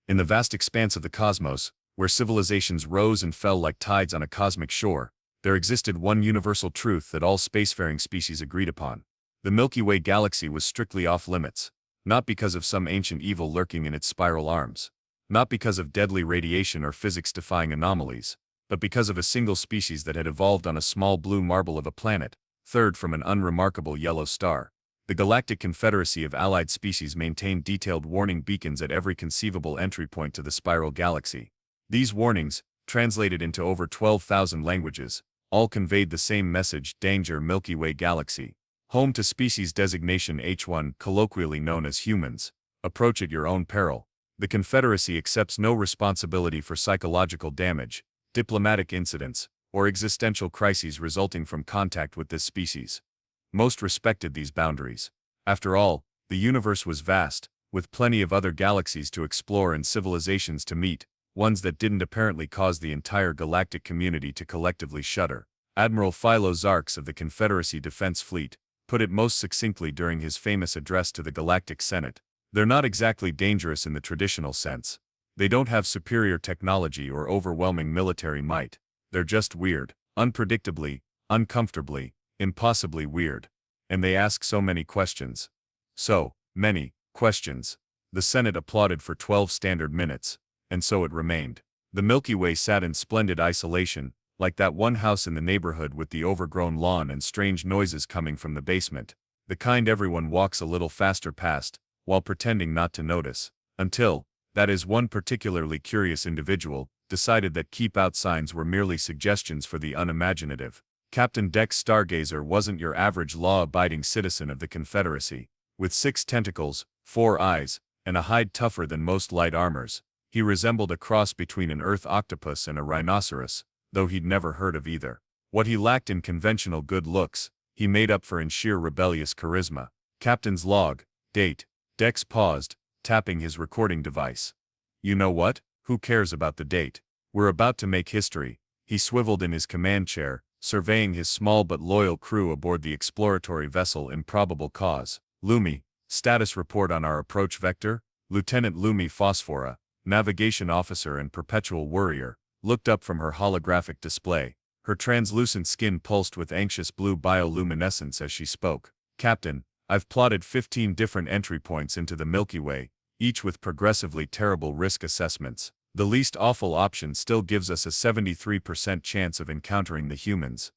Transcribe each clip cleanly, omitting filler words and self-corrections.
In the vast expanse of the cosmos, where civilizations rose and fell like tides on a cosmic shore, there existed one universal truth that all spacefaring species agreed upon. The Milky Way galaxy was strictly off-limits, not because of some ancient evil lurking in its spiral arms, not because of deadly radiation or physics-defying anomalies, but because of a single species that had evolved on a small blue marble of a planet, third from an unremarkable yellow star. The Galactic Confederacy of allied species maintained detailed warning beacons at every conceivable entry point to the spiral galaxy. These warnings, translated into over 12,000 languages, all conveyed the same message: danger, Milky Way galaxy. Home to species designation H1, colloquially known as humans. Approach at your own peril. The Confederacy accepts no responsibility for psychological damage, diplomatic incidents, or existential crises resulting from contact with this species. Most respected these boundaries. After all, the universe was vast, with plenty of other galaxies to explore and civilizations to meet, ones that didn't apparently cause the entire galactic community to collectively shudder. Admiral Philo Zarks of the Confederacy Defense Fleet put it most succinctly during his famous address to the Galactic Senate. They're not exactly dangerous in the traditional sense. They don't have superior technology or overwhelming military might. They're just weird, unpredictably, uncomfortably, impossibly weird. And they ask so many questions. So many questions. The Senate applauded for 12 standard minutes, and so it remained. The Milky Way sat in splendid isolation, like that one house in the neighborhood with the overgrown lawn and strange noises coming from the basement, the kind everyone walks a little faster past, while pretending not to notice, until, that is, one particularly curious individual decided that keep-out signs were merely suggestions for the unimaginative. Captain Dex Stargazer wasn't your average law-abiding citizen of the Confederacy. With 6 tentacles, 4 eyes, and a hide tougher than most light armors, he resembled a cross between an Earth octopus and a rhinoceros, though he'd never heard of either. What he lacked in conventional good looks, he made up for in sheer rebellious charisma. Captain's log, date. Dex paused, tapping his recording device. You know what? Who cares about the date? We're about to make history. He swiveled in his command chair, surveying his small but loyal crew aboard the exploratory vessel Improbable Cause. Lumi, status report on our approach vector. Lieutenant Lumi Phosphora, navigation officer and perpetual worrier, looked up from her holographic display. Her translucent skin pulsed with anxious blue bioluminescence as she spoke. Captain, I've plotted 15 different entry points into the Milky Way, each with progressively terrible risk assessments. The least awful option still gives us a 73% chance of encountering the humans.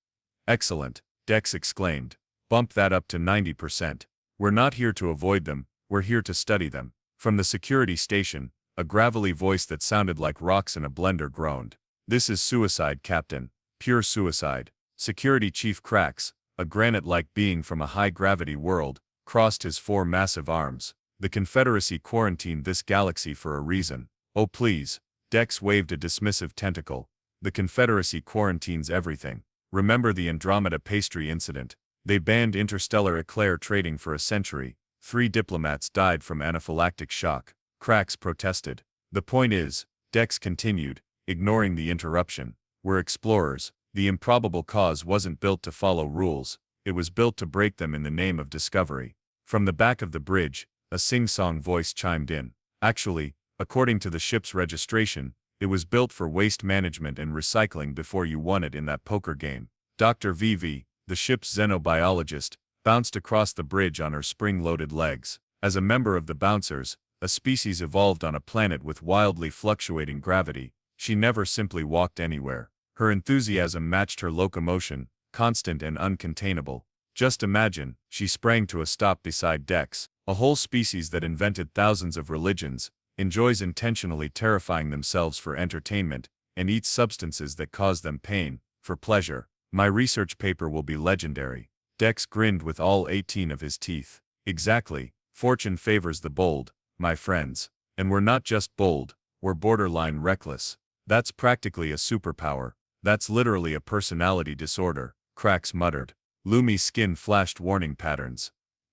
Excellent, Dex exclaimed. Bump that up to 90%. We're not here to avoid them, we're here to study them. From the security station, a gravelly voice that sounded like rocks in a blender groaned. This is suicide, Captain. Pure suicide. Security Chief Cracks, a granite-like being from a high-gravity world, crossed his 4 massive arms. The Confederacy quarantined this galaxy for a reason. Oh please. Dex waved a dismissive tentacle. The Confederacy quarantines everything. Remember the Andromeda pastry incident? They banned interstellar eclair trading for a century. 3 diplomats died from anaphylactic shock. Cracks protested. The point is, Dex continued, ignoring the interruption, we're explorers. The Improbable Cause wasn't built to follow rules, it was built to break them in the name of discovery. From the back of the bridge, a sing-song voice chimed in. Actually, according to the ship's registration, it was built for waste management and recycling before you won it in that poker game. Dr. Vivi, the ship's xenobiologist, bounced across the bridge on her spring-loaded legs. As a member of the Bouncers, a species evolved on a planet with wildly fluctuating gravity, she never simply walked anywhere. Her enthusiasm matched her locomotion, constant and uncontainable. Just imagine, she sprang to a stop beside Dex, a whole species that invented thousands of religions, enjoys intentionally terrifying themselves for entertainment, and eats substances that cause them pain, for pleasure. My research paper will be legendary. Dex grinned with all 18 of his teeth. Exactly, fortune favors the bold, my friends. And we're not just bold, we're borderline reckless. That's practically a superpower. That's literally a personality disorder, Cracks muttered. Lumi's skin flashed warning patterns.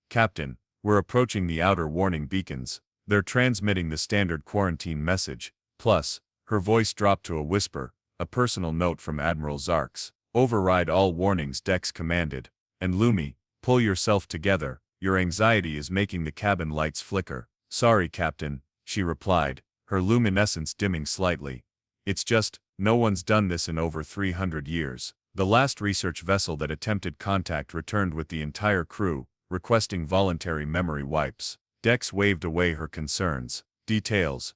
Captain, we're approaching the outer warning beacons. They're transmitting the standard quarantine message. Plus, her voice dropped to a whisper, a personal note from Admiral Zarks. Override all warnings, Dex commanded. And Lumi, pull yourself together, your anxiety is making the cabin lights flicker. Sorry, Captain, she replied, her luminescence dimming slightly. It's just, no one's done this in over 300 years. The last research vessel that attempted contact returned with the entire crew, requesting voluntary memory wipes. Dex waved away her concerns. Details.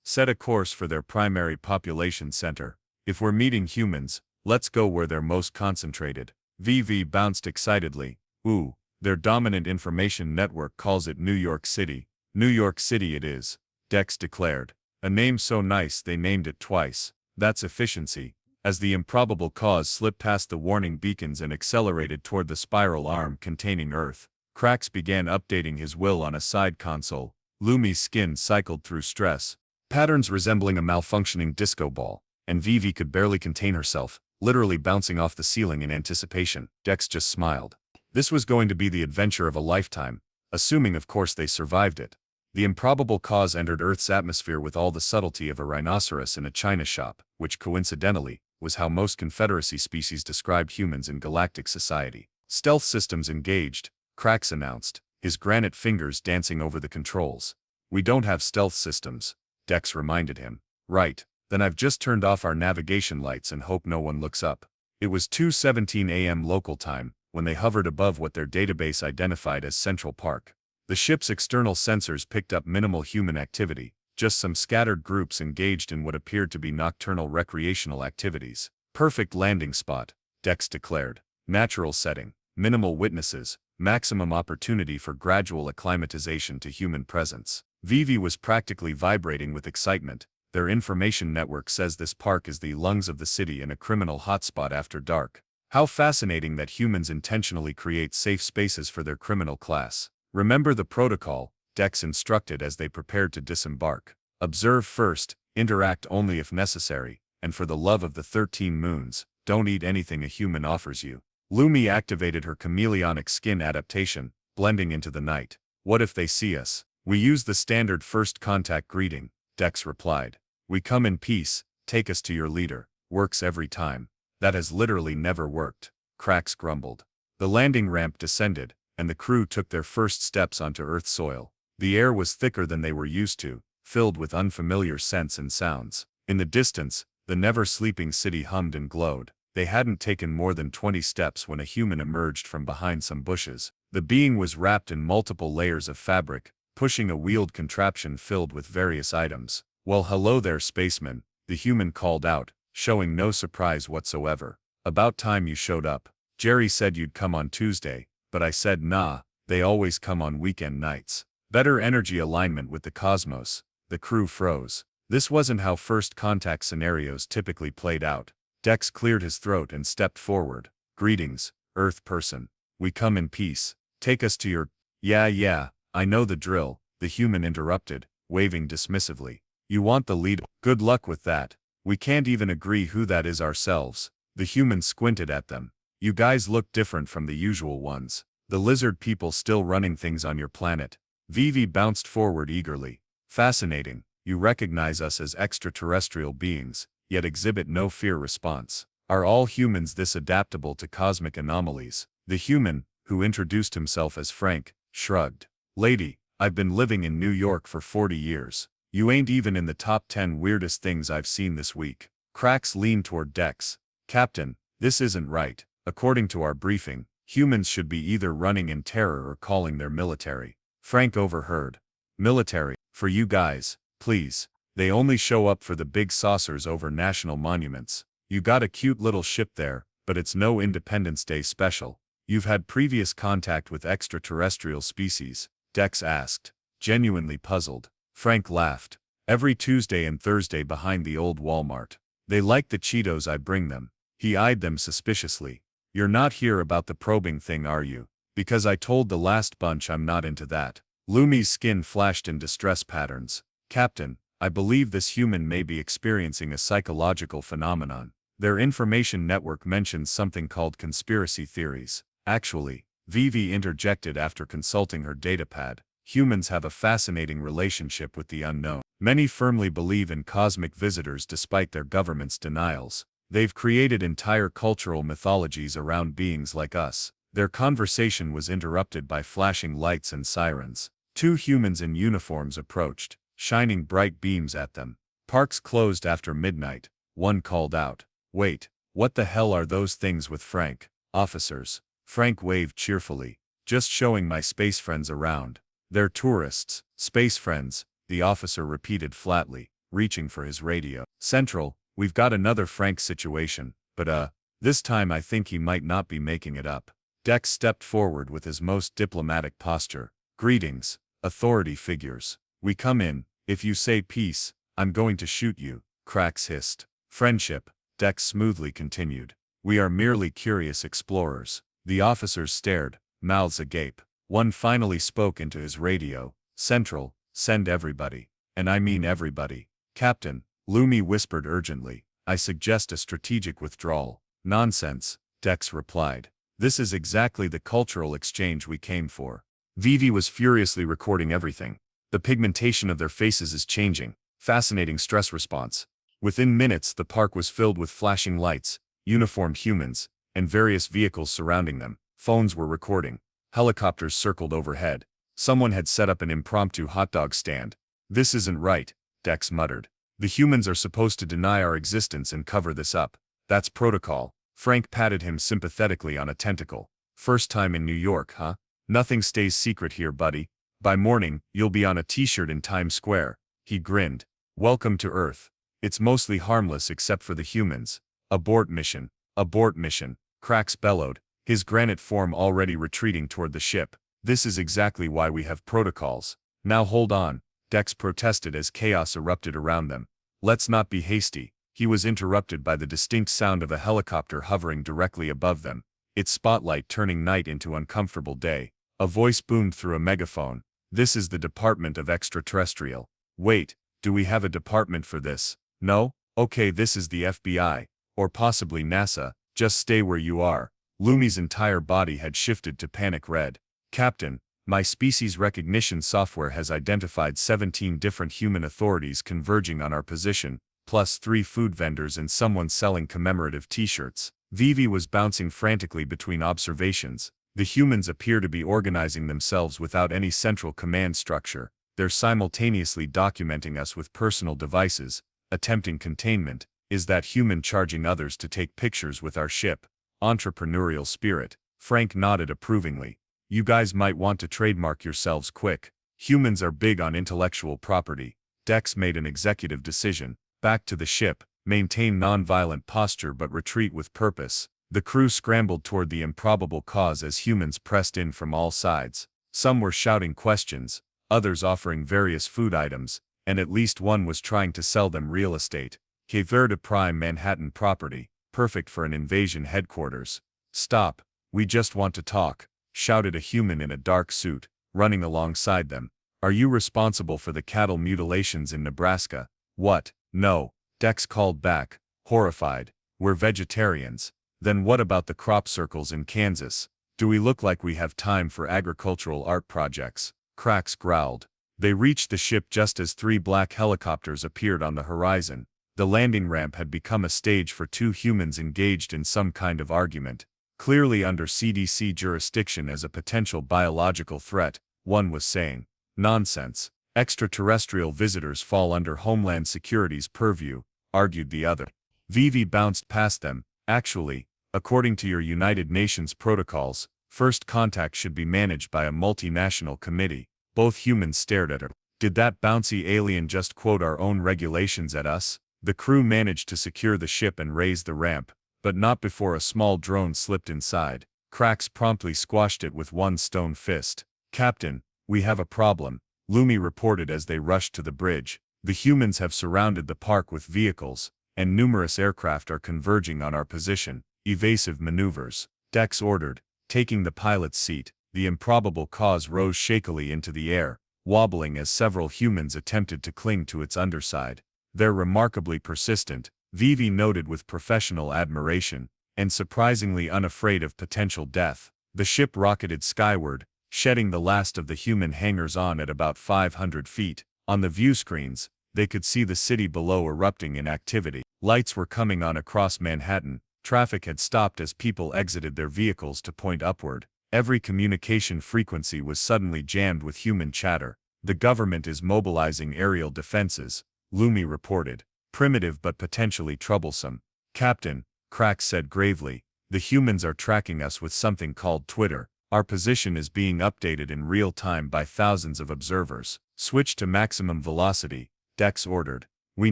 Set a course for their primary population center. If we're meeting humans, let's go where they're most concentrated. VV bounced excitedly. Ooh, their dominant information network calls it New York City. New York City it is, Dex declared. A name so nice they named it twice. That's efficiency. As the Improbable Cause slipped past the warning beacons and accelerated toward the spiral arm containing Earth, Krax began updating his will on a side console. Lumi's skin cycled through stress, patterns resembling a malfunctioning disco ball, and Vivi could barely contain herself, literally bouncing off the ceiling in anticipation. Dex just smiled. This was going to be the adventure of a lifetime, assuming of course they survived it. The Improbable Cause entered Earth's atmosphere with all the subtlety of a rhinoceros in a china shop, which coincidentally, was how most Confederacy species described humans in galactic society. Stealth systems engaged, Krax announced, his granite fingers dancing over the controls. We don't have stealth systems, Dex reminded him. Right, then I've just turned off our navigation lights and hope no one looks up. It was 2:17 a.m. local time, when they hovered above what their database identified as Central Park. The ship's external sensors picked up minimal human activity, just some scattered groups engaged in what appeared to be nocturnal recreational activities. Perfect landing spot, Dex declared. Natural setting, minimal witnesses, maximum opportunity for gradual acclimatization to human presence. Vivi was practically vibrating with excitement. Their information network says this park is the lungs of the city and a criminal hotspot after dark. How fascinating that humans intentionally create safe spaces for their criminal class. Remember the protocol, Dex instructed as they prepared to disembark. Observe first, interact only if necessary, and for the love of the 13 moons, don't eat anything a human offers you. Lumi activated her chameleonic skin adaptation, blending into the night. What if they see us? We use the standard first contact greeting, Dex replied. We come in peace, take us to your leader. Works every time. That has literally never worked, Krax grumbled. The landing ramp descended, and the crew took their first steps onto Earth soil. The air was thicker than they were used to, filled with unfamiliar scents and sounds. In the distance, the never-sleeping city hummed and glowed. They hadn't taken more than 20 steps when a human emerged from behind some bushes. The being was wrapped in multiple layers of fabric, pushing a wheeled contraption filled with various items. Well, hello there, spaceman, the human called out, showing no surprise whatsoever. About time you showed up. Jerry said you'd come on Tuesday, but I said nah, they always come on weekend nights. Better energy alignment with the cosmos. The crew froze. This wasn't how first contact scenarios typically played out. Dex cleared his throat and stepped forward. Greetings, Earth person. We come in peace. Take us to your... Yeah, I know the drill, the human interrupted, waving dismissively. You want the lead? Good luck with that. We can't even agree who that is ourselves. The human squinted at them. You guys look different from the usual ones. The lizard people still running things on your planet. Vivi bounced forward eagerly. Fascinating. You recognize us as extraterrestrial beings, yet exhibit no fear response. Are all humans this adaptable to cosmic anomalies? The human, who introduced himself as Frank, shrugged. Lady, I've been living in New York for 40 years. You ain't even in the top 10 weirdest things I've seen this week. Krax leaned toward Dex. Captain, this isn't right. According to our briefing, humans should be either running in terror or calling their military. Frank overheard. Military, for you guys, please. They only show up for the big saucers over national monuments. You got a cute little ship there, but it's no Independence Day special. You've had previous contact with extraterrestrial species, Dex asked, genuinely puzzled. Frank laughed. Every Tuesday and Thursday behind the old Walmart. They like the Cheetos I bring them. He eyed them suspiciously. You're not here about the probing thing, are you? Because I told the last bunch I'm not into that. Lumi's skin flashed in distress patterns. Captain, I believe this human may be experiencing a psychological phenomenon. Their information network mentions something called conspiracy theories. Actually, Vivi interjected after consulting her datapad. Humans have a fascinating relationship with the unknown. Many firmly believe in cosmic visitors despite their government's denials. They've created entire cultural mythologies around beings like us. Their conversation was interrupted by flashing lights and sirens. Two humans in uniforms approached, shining bright beams at them. Parks closed after midnight. One called out, "Wait, what the hell are those things with Frank?" "Officers." Frank waved cheerfully. "Just showing my space friends around. They're tourists." "Space friends," the officer repeated flatly, reaching for his radio. "Central, we've got another Frank situation, but this time I think he might not be making it up." Dex stepped forward with his most diplomatic posture. "Greetings, authority figures. We come in. If you say peace, I'm going to shoot you," Krax hissed. "Friendship," Dex smoothly continued. "We are merely curious explorers." The officers stared, mouths agape. One finally spoke into his radio. "Central, send everybody. And I mean everybody." "Captain," Lumi whispered urgently, "I suggest a strategic withdrawal." "Nonsense," Dex replied. "This is exactly the cultural exchange we came for." Vivi was furiously recording everything. The pigmentation of their faces is changing. Fascinating stress response. Within minutes the park was filled with flashing lights, uniformed humans, and various vehicles surrounding them. Phones were recording. Helicopters circled overhead. Someone had set up an impromptu hot dog stand. "This isn't right," Dex muttered. "The humans are supposed to deny our existence and cover this up. That's protocol." Frank patted him sympathetically on a tentacle. "First time in New York, huh? Nothing stays secret here, buddy. By morning, you'll be on a t-shirt in Times Square." He grinned. "Welcome to Earth. It's mostly harmless except for the humans." "Abort mission. Abort mission," Krax bellowed, his granite form already retreating toward the ship. "This is exactly why we have protocols." "Now hold on," Dex protested as chaos erupted around them. "Let's not be hasty." He was interrupted by the distinct sound of a helicopter hovering directly above them, its spotlight turning night into uncomfortable day. A voice boomed through a megaphone. "This is the Department of Extraterrestrial." "Wait, do we have a department for this?" "No? Okay, this is the FBI. Or possibly NASA. Just stay where you are." Lumi's entire body had shifted to panic red. "Captain, my species recognition software has identified 17 different human authorities converging on our position, plus 3 food vendors and someone selling commemorative t-shirts." Vivi was bouncing frantically between observations. "The humans appear to be organizing themselves without any central command structure. They're simultaneously documenting us with personal devices, attempting containment. Is that human charging others to take pictures with our ship?" "Entrepreneurial spirit." Frank nodded approvingly. "You guys might want to trademark yourselves quick. Humans are big on intellectual property." Dex made an executive decision. "Back to the ship, maintain non-violent posture but retreat with purpose." The crew scrambled toward the Improbable Cause as humans pressed in from all sides. Some were shouting questions, others offering various food items, and at least one was trying to sell them real estate. Verde prime Manhattan property, perfect for an invasion headquarters. "Stop, we just want to talk," shouted a human in a dark suit, running alongside them. "Are you responsible for the cattle mutilations in Nebraska?" "What? No," Dex called back, horrified. "We're vegetarians." "Then what about the crop circles in Kansas? Do we look like we have time for agricultural art projects?" Krax growled. They reached the ship just as 3 black helicopters appeared on the horizon. The landing ramp had become a stage for 2 humans engaged in some kind of argument. Clearly under CDC jurisdiction as a potential biological threat, one was saying. "Nonsense. Extraterrestrial visitors fall under Homeland Security's purview," argued the other. Vivi bounced past them. "Actually, according to your United Nations protocols, first contact should be managed by a multinational committee." Both humans stared at her. Did that bouncy alien just quote our own regulations at us? The crew managed to secure the ship and raise the ramp, but not before a small drone slipped inside. Krax promptly squashed it with one stone fist. "Captain, we have a problem," Lumi reported as they rushed to the bridge. "The humans have surrounded the park with vehicles, and numerous aircraft are converging on our position." "Evasive maneuvers," Dex ordered. Taking the pilot's seat, the Improbable Cause rose shakily into the air, wobbling as several humans attempted to cling to its underside. "They're remarkably persistent," Vivi noted with professional admiration, "and surprisingly unafraid of potential death." The ship rocketed skyward, shedding the last of the human hangers-on at about 500 feet. On the view screens, they could see the city below erupting in activity. Lights were coming on across Manhattan. Traffic had stopped as people exited their vehicles to point upward. Every communication frequency was suddenly jammed with human chatter. The government is mobilizing aerial defenses, Lumi reported. Primitive but potentially troublesome. Captain, Crack said gravely, the humans are tracking us with something called Twitter. Our position is being updated in real time by thousands of observers. Switch to maximum velocity, Dex ordered. We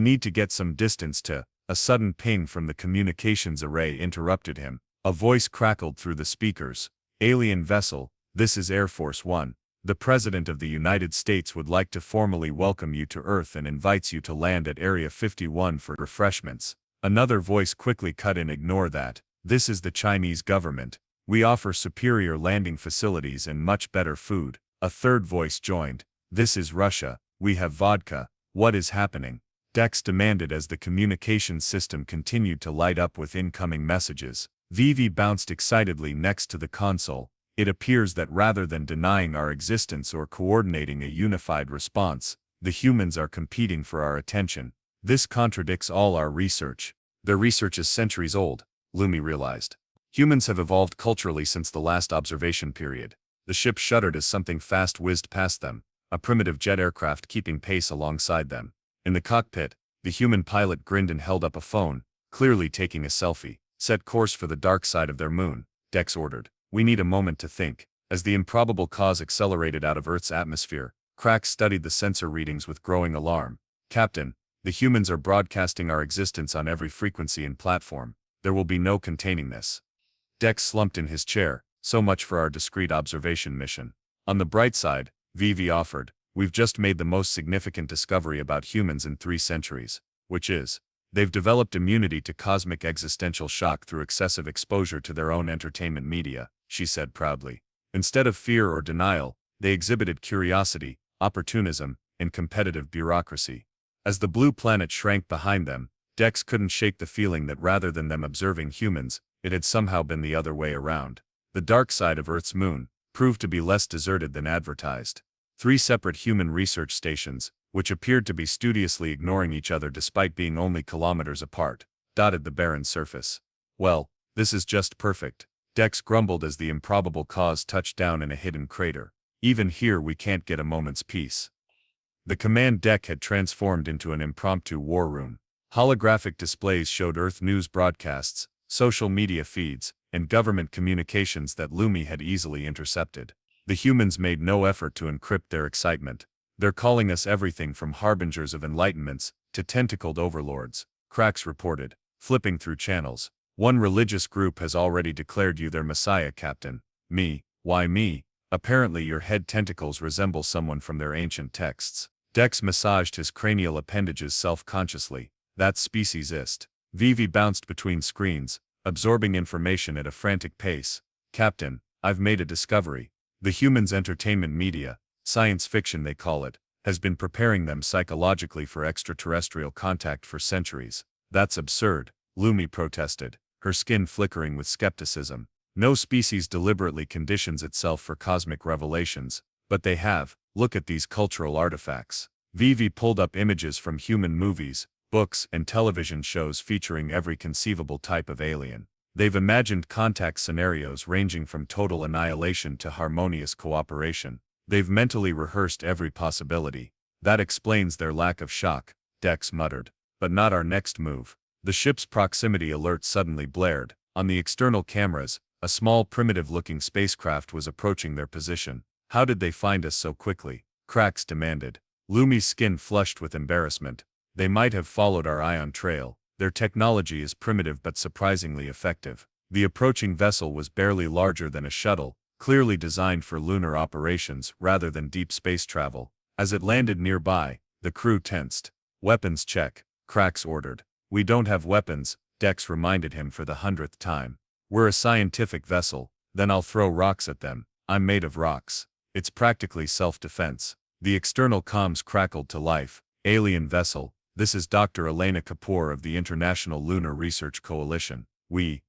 need to get some distance to. A sudden ping from the communications array interrupted him. A voice crackled through the speakers. Alien vessel, this is Air Force One. The President of the United States would like to formally welcome you to Earth and invites you to land at Area 51 for refreshments. Another voice quickly cut in. Ignore that. This is the Chinese government. We offer superior landing facilities and much better food. A third voice joined. This is Russia. We have vodka. What is happening? Dex demanded as the communications system continued to light up with incoming messages. Vivi bounced excitedly next to the console. It appears that rather than denying our existence or coordinating a unified response, the humans are competing for our attention. This contradicts all our research. Their research is centuries old, Lumi realized. Humans have evolved culturally since the last observation period. The ship shuddered as something fast whizzed past them, a primitive jet aircraft keeping pace alongside them. In the cockpit, the human pilot grinned and held up a phone, clearly taking a selfie. Set course for the dark side of their moon, Dex ordered. We need a moment to think. As the improbable cause accelerated out of Earth's atmosphere, Crack studied the sensor readings with growing alarm. Captain, the humans are broadcasting our existence on every frequency and platform. There will be no containing this. Dex slumped in his chair. So much for our discrete observation mission. On the bright side, Vivi offered, we've just made the most significant discovery about humans in 3 centuries, which is, they've developed immunity to cosmic existential shock through excessive exposure to their own entertainment media, she said proudly. Instead of fear or denial, they exhibited curiosity, opportunism, and competitive bureaucracy. As the blue planet shrank behind them, Dex couldn't shake the feeling that rather than them observing humans, it had somehow been the other way around. The dark side of Earth's moon proved to be less deserted than advertised. 3 separate human research stations, which appeared to be studiously ignoring each other despite being only kilometers apart, dotted the barren surface. Well, this is just perfect, Dex grumbled as the improbable cause touched down in a hidden crater. Even here we can't get a moment's peace. The command deck had transformed into an impromptu war room. Holographic displays showed Earth news broadcasts, social media feeds, and government communications that Lumi had easily intercepted. The humans made no effort to encrypt their excitement. They're calling us everything from harbingers of enlightenments to tentacled overlords, Cracks reported, flipping through channels. One religious group has already declared you their messiah, Captain. Me? Why me? Apparently your head tentacles resemble someone from their ancient texts. Dex massaged his cranial appendages self-consciously. That's speciesist. Vivi bounced between screens, absorbing information at a frantic pace. Captain, I've made a discovery. The humans' entertainment media, science fiction they call it, has been preparing them psychologically for extraterrestrial contact for centuries. That's absurd, Lumi protested, her skin flickering with skepticism. No species deliberately conditions itself for cosmic revelations, but they have. Look at these cultural artifacts. Vivi pulled up images from human movies, books, and television shows featuring every conceivable type of alien. They've imagined contact scenarios ranging from total annihilation to harmonious cooperation. They've mentally rehearsed every possibility. That explains their lack of shock, Dex muttered. But not our next move. The ship's proximity alert suddenly blared. On the external cameras, a small primitive-looking spacecraft was approaching their position. How did they find us so quickly? Cracks demanded. Lumi's skin flushed with embarrassment. They might have followed our ion trail. Their technology is primitive but surprisingly effective. The approaching vessel was barely larger than a shuttle, clearly designed for lunar operations rather than deep space travel. As it landed nearby, the crew tensed. Weapons check, Cracks ordered. We don't have weapons, Dex reminded him for the 100th time. We're a scientific vessel, then I'll throw rocks at them. I'm made of rocks. It's practically self-defense. The external comms crackled to life. Alien vessel, this is Dr. Elena Kapoor of the International Lunar Research Coalition. We,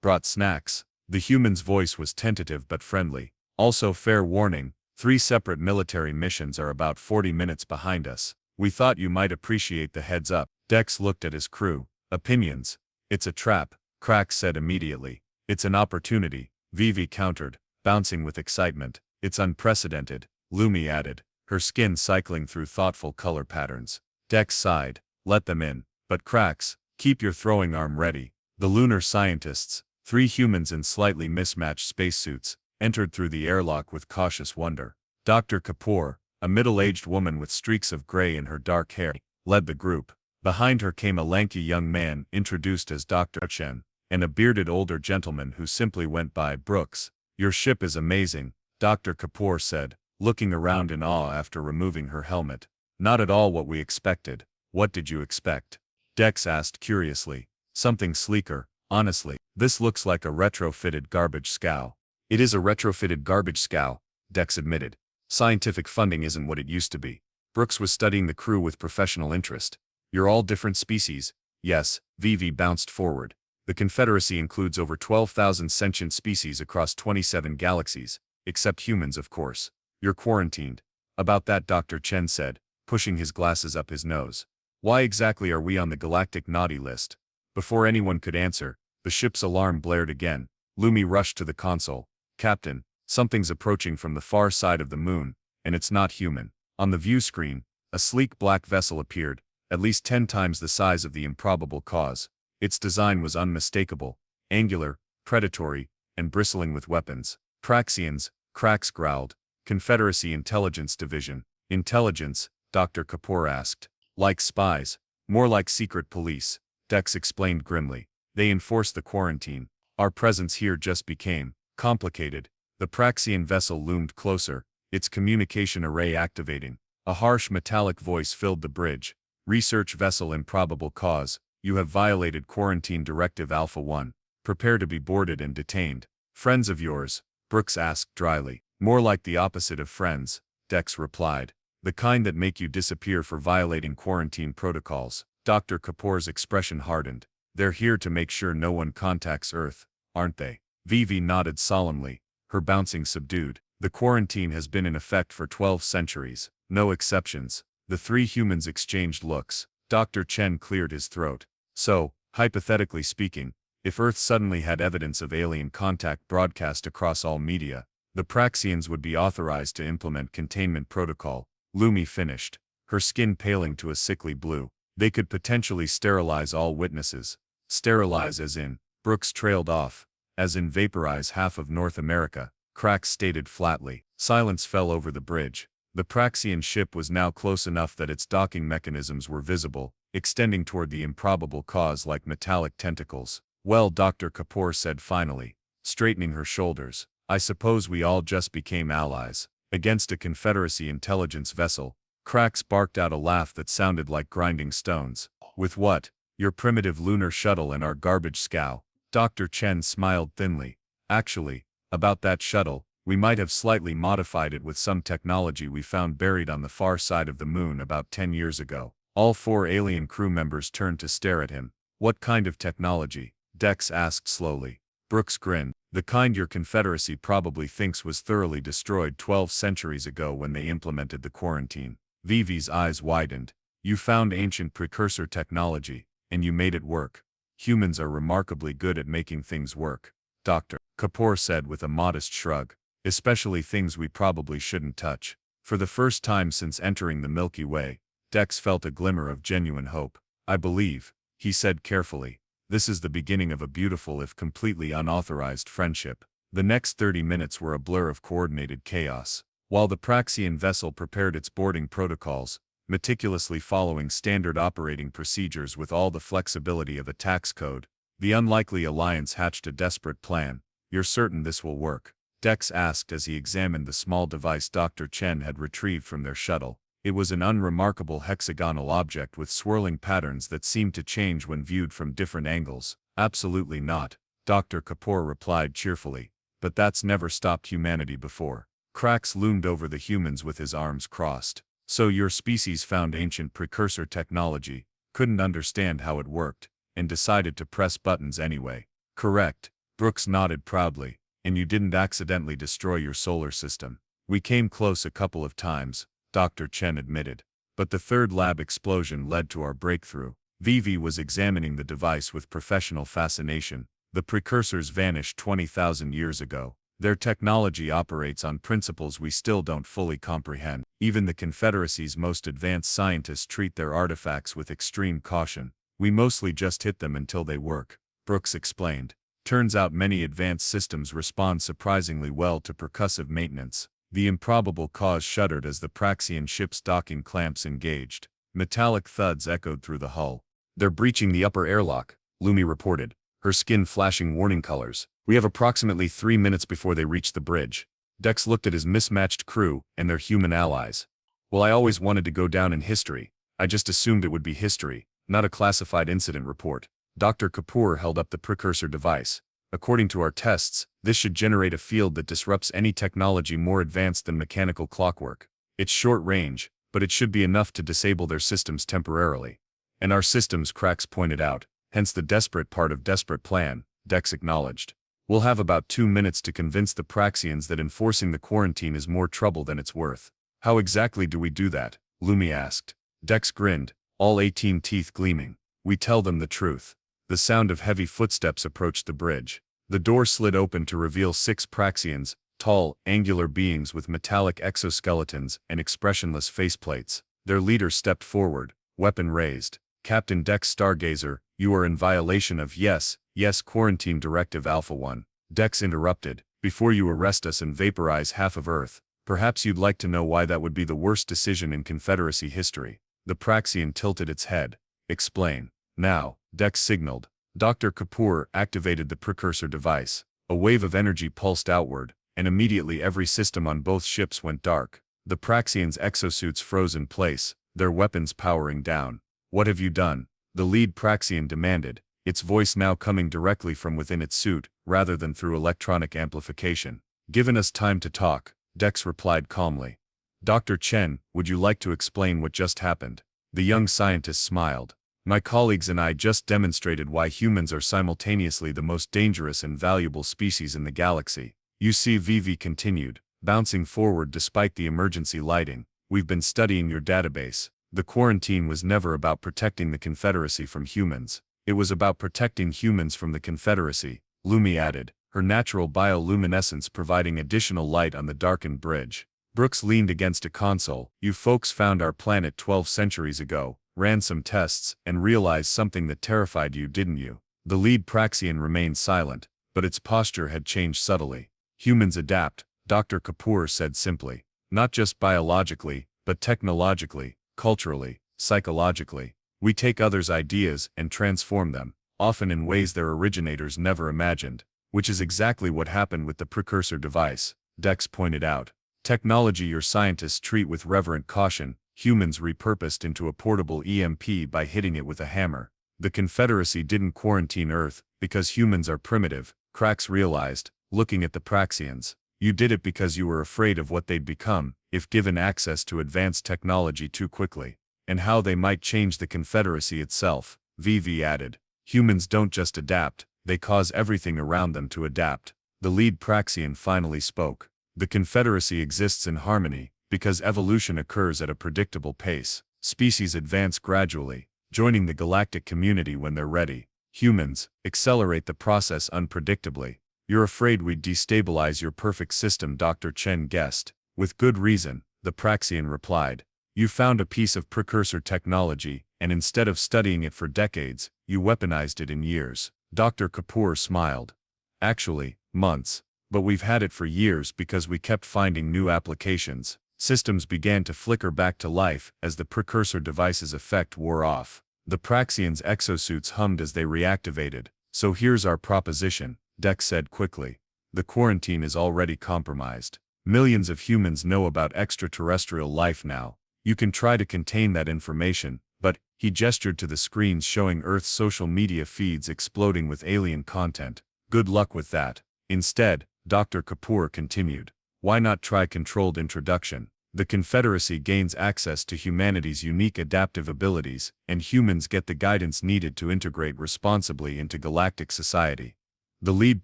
brought snacks. The human's voice was tentative but friendly. Also fair warning, 3 separate military missions are about 40 minutes behind us. We thought you might appreciate the heads up. Dex looked at his crew. Opinions. It's a trap, Cracks said immediately. It's an opportunity, Vivi countered, bouncing with excitement. It's unprecedented, Lumi added. her skin cycling through thoughtful color patterns. Dex sighed. Let them in. But cracks, keep your throwing arm ready. The lunar scientists, 3 humans in slightly mismatched spacesuits, entered through the airlock with cautious wonder. Dr. Kapoor, a middle-aged woman with streaks of gray in her dark hair, led the group. Behind her came a lanky young man introduced as Dr. Chen, and a bearded older gentleman who simply went by Brooks. Your ship is amazing, Dr. Kapoor said, looking around in awe after removing her helmet. Not at all what we expected. What did you expect? Dex asked curiously. Something sleeker, honestly. This looks like a retrofitted garbage scow. It is a retrofitted garbage scow, Dex admitted. Scientific funding isn't what it used to be. Brooks was studying the crew with professional interest. You're all different species. Yes, Vivi bounced forward. The Confederacy includes over 12,000 sentient species across 27 galaxies, except humans of course. You're quarantined. About that, Dr. Chen said, pushing his glasses up his nose. Why exactly are we on the galactic naughty list? Before anyone could answer, the ship's alarm blared again. Lumi rushed to the console. Captain, something's approaching from the far side of the moon, and it's not human. On the view screen, a sleek black vessel appeared, at least 10 times the size of the Improbable Cause. Its design was unmistakable, angular, predatory, and bristling with weapons. Praxians, Cracks growled. Confederacy Intelligence Division. Intelligence? Dr. Kapoor asked. Like spies. More like secret police, Dex explained grimly. They enforce the quarantine. Our presence here just became complicated. The Praxian vessel loomed closer, its communication array activating. A harsh metallic voice filled the bridge. Research vessel Improbable Cause, you have violated Quarantine Directive Alpha 1. Prepare to be boarded and detained. Friends of yours? Brooks asked dryly. More like the opposite of friends, Dex replied. The kind that make you disappear for violating quarantine protocols. Dr. Kapoor's expression hardened. They're here to make sure no one contacts Earth, aren't they? Vivi nodded solemnly, her bouncing subdued. The quarantine has been in effect for 12 centuries, no exceptions. The 3 humans exchanged looks. Dr. Chen cleared his throat. So, hypothetically speaking, if Earth suddenly had evidence of alien contact broadcast across all media, the Praxians would be authorized to implement containment protocol. Lumi finished, her skin paling to a sickly blue. They could potentially sterilize all witnesses. Sterilize as in, Brooks trailed off, as in vaporize half of North America, Cracks stated flatly. Silence fell over the bridge. The Praxian ship was now close enough that its docking mechanisms were visible, extending toward the Improbable Cause like metallic tentacles. Well, Dr. Kapoor said finally, straightening her shoulders, I suppose we all just became allies. Against a Confederacy intelligence vessel. Cracks barked out a laugh that sounded like grinding stones. With what? Your primitive lunar shuttle and our garbage scow. Dr. Chen smiled thinly. Actually, about that shuttle, we might have slightly modified it with some technology we found buried on the far side of the moon about 10 years ago. All 4 alien crew members turned to stare at him. What kind of technology? Dex asked slowly. Brooks grinned. The kind your Confederacy probably thinks was thoroughly destroyed 12 centuries ago when they implemented the quarantine. Vivi's eyes widened. You found ancient precursor technology, and you made it work. Humans are remarkably good at making things work, Dr. Kapoor said with a modest shrug. Especially things we probably shouldn't touch. For the first time since entering the Milky Way, Dex felt a glimmer of genuine hope. I believe, he said carefully, this is the beginning of a beautiful if completely unauthorized friendship. The next 30 minutes were a blur of coordinated chaos. While the Praxian vessel prepared its boarding protocols, meticulously following standard operating procedures with all the flexibility of a tax code, the unlikely alliance hatched a desperate plan. You're certain this will work? Dex asked as he examined the small device Dr. Chen had retrieved from their shuttle. It was an unremarkable hexagonal object with swirling patterns that seemed to change when viewed from different angles. Absolutely not, Dr. Kapoor replied cheerfully. But that's never stopped humanity before. Cracks loomed over the humans with his arms crossed. So your species found ancient precursor technology, couldn't understand how it worked, and decided to press buttons anyway. Correct, Brooks nodded proudly. And you didn't accidentally destroy your solar system. We came close a couple of times, Dr. Chen admitted. But the third lab explosion led to our breakthrough. Vivi was examining the device with professional fascination. The precursors vanished 20,000 years ago. Their technology operates on principles we still don't fully comprehend. Even the Confederacy's most advanced scientists treat their artifacts with extreme caution. We mostly just hit them until they work, Brooks explained. Turns out many advanced systems respond surprisingly well to percussive maintenance. The Improbable Cause shuddered as the Praxian ship's docking clamps engaged. Metallic thuds echoed through the hull. They're breaching the upper airlock, Lumi reported, her skin flashing warning colors. We have approximately 3 minutes before they reach the bridge. Dex looked at his mismatched crew and their human allies. Well, I always wanted to go down in history. I just assumed it would be history, not a classified incident report. Dr. Kapoor held up the precursor device. According to our tests, this should generate a field that disrupts any technology more advanced than mechanical clockwork. It's short range, but it should be enough to disable their systems temporarily. And our systems, Cracks pointed out, hence the desperate part of desperate plan, Dex acknowledged. We'll have about 2 minutes to convince the Praxians that enforcing the quarantine is more trouble than it's worth. How exactly do we do that? Lumi asked. Dex grinned, all 18 teeth gleaming. We tell them the truth. The sound of heavy footsteps approached the bridge. The door slid open to reveal 6 Praxians, tall, angular beings with metallic exoskeletons and expressionless faceplates. Their leader stepped forward, weapon raised. Captain Dex Stargazer, you are in violation of yes, Quarantine Directive Alpha 1. Dex interrupted, before you arrest us and vaporize half of Earth, perhaps you'd like to know why that would be the worst decision in Confederacy history. The Praxian tilted its head. Explain. Now, Dex signaled. Dr. Kapoor activated the precursor device. A wave of energy pulsed outward, and immediately every system on both ships went dark. The Praxians' exosuits froze in place, their weapons powering down. What have you done? The lead Praxian demanded, its voice now coming directly from within its suit, rather than through electronic amplification. Given us time to talk, Dex replied calmly. Dr. Chen, would you like to explain what just happened? The young scientist smiled. My colleagues and I just demonstrated why humans are simultaneously the most dangerous and valuable species in the galaxy. You see, Vivi continued, bouncing forward despite the emergency lighting. We've been studying your database. The quarantine was never about protecting the Confederacy from humans. It was about protecting humans from the Confederacy, Lumi added, her natural bioluminescence providing additional light on the darkened bridge. Brooks leaned against a console. You folks found our planet 12 centuries ago, ran some tests, and realized something that terrified you, didn't you? The lead Praxian remained silent, but its posture had changed subtly. Humans adapt, Dr. Kapoor said simply. Not just biologically, but technologically, culturally, psychologically. We take others' ideas and transform them, often in ways their originators never imagined, which is exactly what happened with the precursor device, Dex pointed out. Technology your scientists treat with reverent caution, humans repurposed into a portable EMP by hitting it with a hammer. The Confederacy didn't quarantine Earth because humans are primitive, Cracks realized, looking at the Praxians. You did it because you were afraid of what they'd become if given access to advanced technology too quickly, and how they might change the Confederacy itself, Vivi added. Humans don't just adapt, they cause everything around them to adapt. The lead Praxian finally spoke. The Confederacy exists in harmony because evolution occurs at a predictable pace. Species advance gradually, joining the galactic community when they're ready. Humans accelerate the process unpredictably. You're afraid we'd destabilize your perfect system, Dr. Chen guessed. With good reason, the Praxian replied. You found a piece of precursor technology, and instead of studying it for decades, you weaponized it in years. Dr. Kapoor smiled. Actually, months. But we've had it for years because we kept finding new applications. Systems began to flicker back to life as the precursor device's effect wore off. The Praxians' exosuits hummed as they reactivated. So here's our proposition, Dex said quickly. The quarantine is already compromised. Millions of humans know about extraterrestrial life now. You can try to contain that information, but, he gestured to the screens showing Earth's social media feeds exploding with alien content. Good luck with that. Instead, Dr. Kapoor continued. Why not try controlled introduction? The Confederacy gains access to humanity's unique adaptive abilities, and humans get the guidance needed to integrate responsibly into galactic society. The lead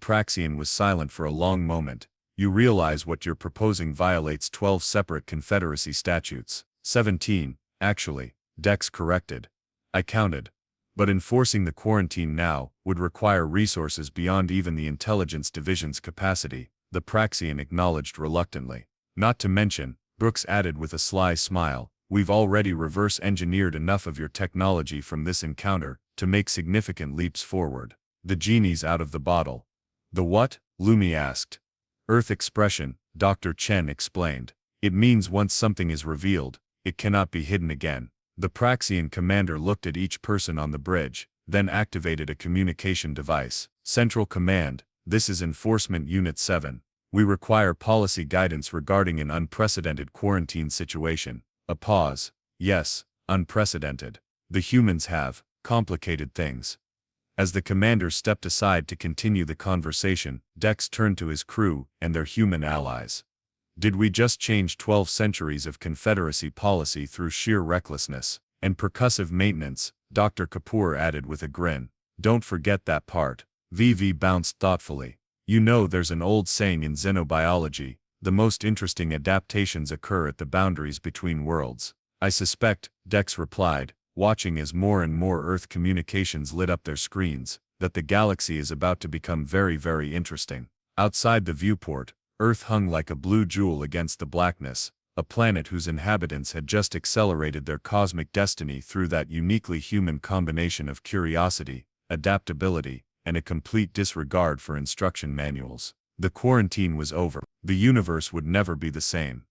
Praxian was silent for a long moment. You realize what you're proposing violates 12 separate Confederacy statutes. 17, actually, Dex corrected. I counted. But enforcing the quarantine now would require resources beyond even the Intelligence Division's capacity, the Praxian acknowledged reluctantly. Not to mention, Brooks added with a sly smile, "We've already reverse-engineered enough of your technology from this encounter to make significant leaps forward. The genie's out of the bottle." "The what?" Lumi asked. "Earth expression," Dr. Chen explained. "It means once something is revealed, it cannot be hidden again." The Praxian commander looked at each person on the bridge, then activated a communication device. "Central Command, this is Enforcement Unit 7. We require policy guidance regarding an unprecedented quarantine situation." A pause. "Yes, unprecedented. The humans have complicated things." As the commander stepped aside to continue the conversation, Dex turned to his crew and their human allies. "Did we just change 12 centuries of Confederacy policy through sheer recklessness and percussive maintenance?" Dr. Kapoor added with a grin. "Don't forget that part." VV bounced thoughtfully. "You know, there's an old saying in xenobiology, the most interesting adaptations occur at the boundaries between worlds." "I suspect," Dex replied, watching as more and more Earth communications lit up their screens, "that the galaxy is about to become very, very interesting." Outside the viewport, Earth hung like a blue jewel against the blackness, a planet whose inhabitants had just accelerated their cosmic destiny through that uniquely human combination of curiosity, adaptability, and a complete disregard for instruction manuals. The quarantine was over. The universe would never be the same.